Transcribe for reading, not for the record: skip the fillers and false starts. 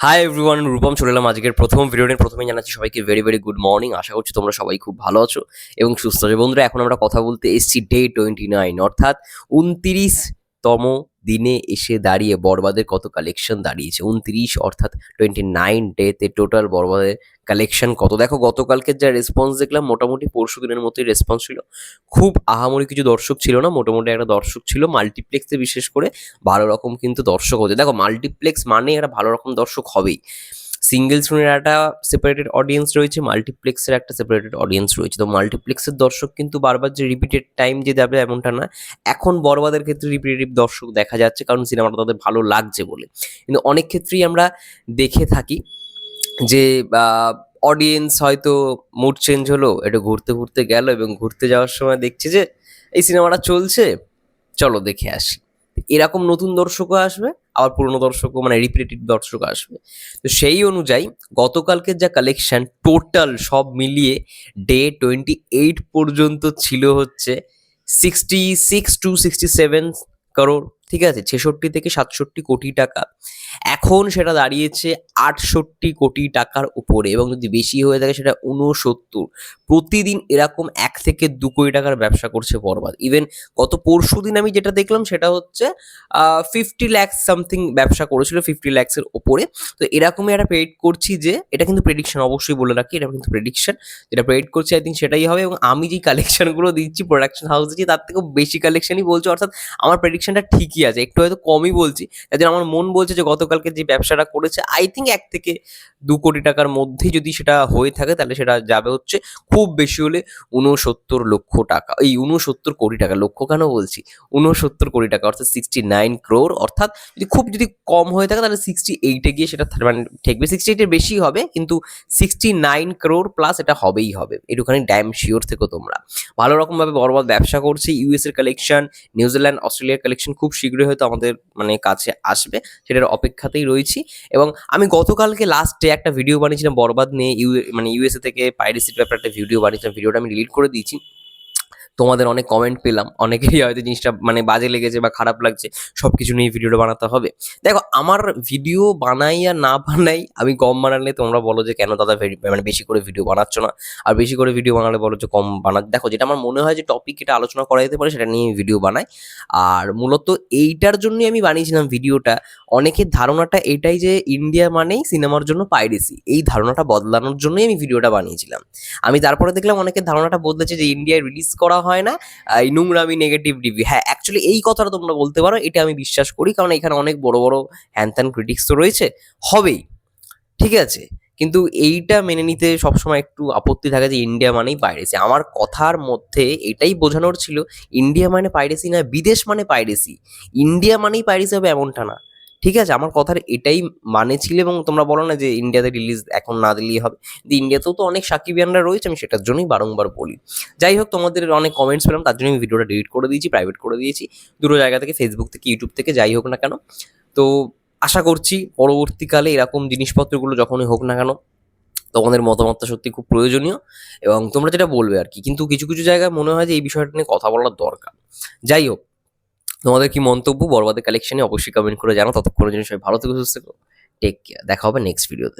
Hi everyone, Rupam চলে এলাম আজকের প্রথম ভিডিও নিয়ে। প্রথমেই জানাচ্ছি সবাইকে ভেরি ভেরি গুড মর্নিং। আশা করছি তোমরা সবাই খুব ভালো আছো এবং সুস্থ আছো। বন্ধুরা, এখন আমরা কথা বলতে এসেছি ডে 29, অর্থাৎ 29তম দিনে এসে দাঁড়িয়ে বরবাদের কত কালেকশন দাঁড়িয়েছে। 29 অর্থাৎ 29 ডেতে টোটাল বরবাদের কালেকশন কত। দেখো, গতকালকের যা রেসপন্স দেখলাম মোটামুটি পরশু দিনের মতোই রেসপন্স ছিল। খুব আহামরি কিছু দর্শক ছিল না, মোটামুটি একটা দর্শক ছিল মাল্টিপ্লেক্সে, বিশেষ করে ভালো রকম কিন্তু দর্শক হতে। দেখো, মাল্টিপ্লেক্স মানে একটা ভালো রকম দর্শক হবেই। সিঙ্গেল স্ক্রিনের একটা সেপারেটেড অডিয়েন্স রয়েছে, মাল্টিপ্লেক্সের একটা সেপারেটেড অডিয়েন্স রয়েছে। তো মাল্টিপ্লেক্সের দর্শক কিন্তু বারবার যে রিপিটেড টাইম যে যাবে এমনটা না। এখন বরবাদের ক্ষেত্রে রিপিটেটিভ দর্শক দেখা যাচ্ছে, কারণ সিনেমাটা তাদের ভালো লাগছে বলে। কিন্তু অনেক ক্ষেত্রেই আমরা দেখে থাকি যে অডিয়েন্স হয়তো মুড চেঞ্জ হলো, একটু ঘুরতে ঘুরতে গেল এবং ঘুরতে যাওয়ার সময় দেখছে যে এই সিনেমাটা চলছে, চলো দেখে আসি। এরকম নতুন দর্শকও আসবে, আবার পুরনো দর্শকও, মানে রিপিটেটিভ দর্শক আসবে। তো সেই অনুযায়ী গতকালকের যা কালেকশন টোটাল সব মিলিয়ে ডে 28 পর্যন্ত ছিল হচ্ছে 66 to 67 crore। ঠিক আছে, 66 থেকে 67 কোটি টাকা। এখন সেটা দাঁড়িয়েছে 68 কোটি টাকার উপরে, এবং যদি বেশি হয়ে থাকে সেটা 69। প্রতিদিন এরকম 1 থেকে 2 কোটি টাকার ব্যবসা করছে বরবাদ। ইভেন গত পরশু দিন আমি যেটা দেখলাম সেটা হচ্ছে 50 lakhs সামথিং ব্যবসা করেছিল, 50 lakhs-এর ওপরে। তো এরকমই একটা প্রেডিক্ট করছি, যে এটা কিন্তু প্রেডিকশন, অবশ্যই বলে রাখি, এটা কিন্তু প্রেডিকশন। যেটা প্রেডিক্ট করছি আই থিঙ্ক সেটাই হবে। এবং আমি যেই কালেকশনগুলো দিচ্ছি, প্রোডাকশন হাউস দিচ্ছি, তার থেকেও বেশি কালেকশনই বলছে, অর্থাৎ আমার প্রেডিকশনটা ঠিকই আছে, একটু হয়তো কমই বলছি। তাদের আমার মন বলছে যে গতকালকে যে ব্যবসাটা করেছে আই থিঙ্ক 1 থেকে 2 কোটি টাকার মধ্যে যদি সেটা হয়ে থাকে, তাহলে সেটা যাবে হচ্ছে খুব বেশি হলে 69 লক্ষ টাকা। এই 69 কোটি টাকা, লক্ষ কেন বলছি, 69 কোটি টাকা, অর্থাৎ 69 crore। অর্থাৎ যদি কম হয়ে থাকে তাহলে 68-এ গিয়ে সেটা মানে ঠেকবে। 68-এর বেশি হবে, কিন্তু 69 crore প্লাস এটা হবেই হবে, একটুখানি ড্যাম শিওর থেকো তোমরা। ভালো রকমভাবে বরবাদ ব্যবসা করছে। ইউএস এর কালেকশন, নিউজিল্যান্ড, অস্ট্রেলিয়ার কালেকশন খুব শীঘ্রই হয়তো আমাদের মানে কাছে আসবে, সেটার অপেক্ষাতেই রয়েছি। এবং আমি গতকালকে লাস্টে একটা ভিডিও বানিয়েছিলাম বরবাদ নিয়ে, মানে ইউএসএ থেকে পাইরেসির ব্যাপারে একটা ভিডিও বানিয়েছিলাম, ভিডিওটা আমি ডিলিট করে দিয়েছি। তোমাদের অনেক কমেন্ট পেলাম, অনেকেরই হয়তো জিনিসটা মানে বাজে লেগেছে বা খারাপ লাগছে, সব কিছু নিয়ে ভিডিওটা বানাতে হবে। দেখো, আমার ভিডিও বানাই আর না বানাই, আমি কম বানালে তোমরা বলো যে কেন দাদা মানে বেশি করে ভিডিও বানাচ্ছ না, আর বেশি করে ভিডিও বানালে বলো যে কম বানা। দেখো, যেটা আমার মনে হয় যে টপিক এটা আলোচনা করা যেতে পারে, সেটা নিয়ে ভিডিও বানাই। আর মূলত এইটার জন্যই আমি বানিয়েছিলাম ভিডিওটা। অনেকের ধারণাটা এটাই যে ইন্ডিয়া মানেই সিনেমার জন্য পাইরেসি, এই ধারণাটা বদলানোর জন্যই আমি ভিডিওটা বানিয়েছিলাম। আমি তারপরে দেখলাম অনেকের ধারণাটা বদলেছে যে ইন্ডিয়ায় রিলিজ করা হয় না, এই নোংরামি, নেগেটিভ রিভিউ। হ্যাঁ, অ্যাকচুয়ালি এই কথাটা তোমরা বলতে পারো, এটা আমি বিশ্বাস করি, কারণ এখানে অনেক বড় বড় হ্যান ক্রিটিক্স তো রয়েছে, হবেই, ঠিক আছে। কিন্তু এইটা মেনে নিতে সবসময় একটু আপত্তি থাকে যে ইন্ডিয়া মানেই পাইরেসি। আমার কথার মধ্যে এটাই বোঝানোর ছিল, ইন্ডিয়া মানে পাইরেসি না, বিদেশ মানে পাইরেসি। ইন্ডিয়া মানেই পাইরেসি হবে এমনটা না, ঠিক আছে। আমার কথার এটাই মানে ছিল। এবং তোমরা বলো না যে ইন্ডিয়াতে রিলিজ এখন না দিলেই হবে, কিন্তু ইন্ডিয়াতেও তো অনেক সাকিবিয়ানরা রয়েছে, আমি সেটার জন্যই বারংবার বলি। যাই হোক, তোমাদের অনেক কমেন্টস পেলাম, তার জন্য আমি ভিডিওটা ডিলিট করে দিয়েছি, প্রাইভেট করে দিয়েছি, দুটো জায়গা থেকে, ফেসবুক থেকে, ইউটিউব থেকে, যাই হোক না কেন। তো আশা করছি পরবর্তীকালে এরকম জিনিসপত্রগুলো যখনই হোক না কেন, তোমাদের মতামতটা সত্যি খুব প্রয়োজনীয়, এবং তোমরা যেটা বলবে আর কি। কিন্তু কিছু কিছু জায়গায় মনে হয় যে এই বিষয়টা নিয়ে কথা বলার দরকার। যাই হোক, তোমাদের কি মন্তব্য বরবাদের কালেকশনে অবশ্যই কমেন্ট করে জানাও। ততক্ষণের জন্য সবাই ভালো থেকো, সুস্থ থেকো, টেক কেয়ার। দেখা হবে নেক্সট ভিডিওতে।